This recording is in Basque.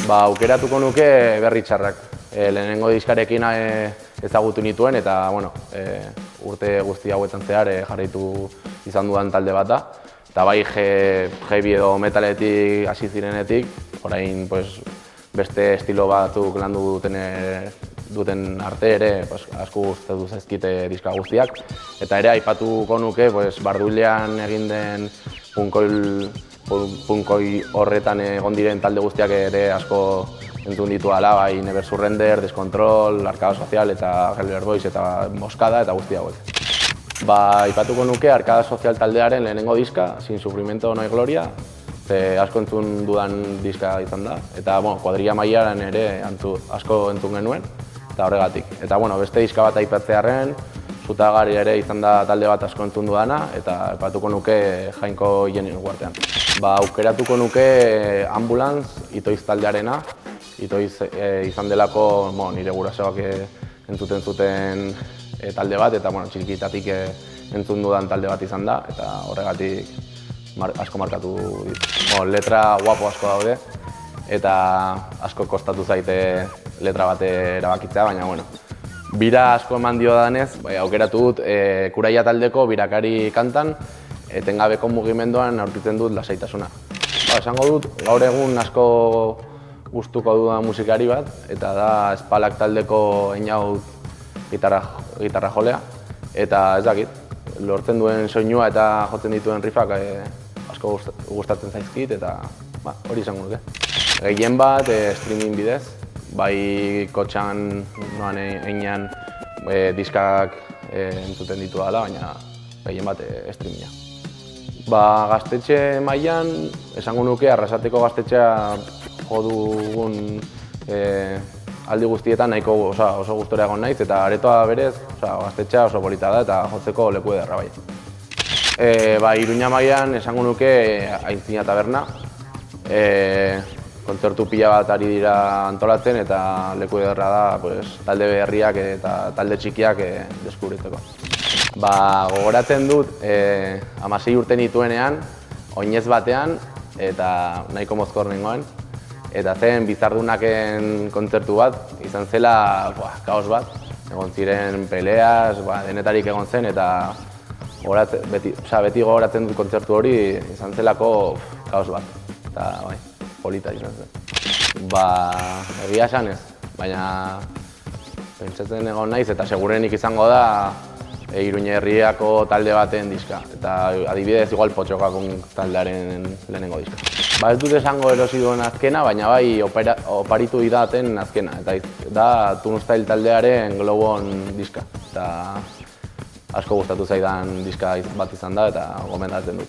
Aukeratuko nuke Berri Txarrak. Lehenengo diskarekin ezagutu nituen eta urte guzti hauetan zehar jarraitu izan dudan talde bat da. Eta bai heavy edo metaletik hasi zirenetik, orain beste estilo batzuk landu duten arte ere asko gustatu zaizkite diska guztiak. Eta ere aipatuko nuke Barduilean egin den punkoi horretan egon diren talde guztiak ere asko entzun ditu ala, bai Never Surrender, Descontrol, Arkada Sozial eta Helber Boys eta Moskada eta guzti hauek. Aipatuko nuke Arkada Sozial taldearen lehenengo diska, Sin Sufrimiento No Hay Gloria, asko entzun dudan diska izan da, eta kuadrilla mailan ere asko entzun genuen, eta horregatik. Eta beste diska bat aipatzearren, Zutagari ere izan da talde bat asko entzun dudana, eta aipatuko nuke Jainko Jenny uartean. Aukeratuko nuke Ambulance, Itoiz taldearena, Itoiz izan delako nire gurasoak entzuten zuten talde bat, eta txikitatik entzun dudan talde bat izan da, eta horregatik asko markatu dit. Letra guapo asko daude, eta asko kostatu zaite letra bat erabakitzea, baina bira asko eman dio danez, aukeratu dut Kuraia taldeko Birakari kantan, etengabeko mugimenduan aurkitzen dut lasaitasuna. Esango dut, gaur egun asko gustuko dudan musikari bat, eta da Espalak taldeko Einaut gitarra jolea, eta ez dakit, lortzen duen soinua eta jotzen dituen riffak asko gustatzen zaizkit, eta hori izango nuke. Gehien bat streaming bidez, bai kotxan noan einean diskak entzuten ditu dela, baina gehien bat streaminga. Gaztetxe mailan, esango nuke Arrasateko gaztetxea jo dugun aldi guztietan nahiko oso gustora egon naiz, eta aretoa berez gaztetxea oso polita da eta jotzeko leku ederra bai. Iruña mailan esango nuke Aintzina Taberna, kontzertu pila bat ari dira antolatzen eta leku ederra da talde berriak eta talde txikiak deskubritzeko. Gogoratzen dut 16 urte nituenean, oinez batean eta nahiko mozkor nengoen, eta zen Bizardunaken kontzertu bat, izan zela kaos bat, egon ziren peleas, denetarik egon zen, eta beti gogoratzen dut kontzertu hori izan zelako kaos bat, eta polita izan zen. Egia esan ez, baina pentsatzen egon naiz eta segurenik izango da Iruña herriako talde baten diska, eta adibidez igual Potxokakun taldearen lehenengo diska. Ez dut esango erosi duen azkena, baina bai oparitu idaten azkena, eta da Turnstile taldearen Glow On diska, eta asko gustatu zaidan diska bat izan da eta gomendatzen dut.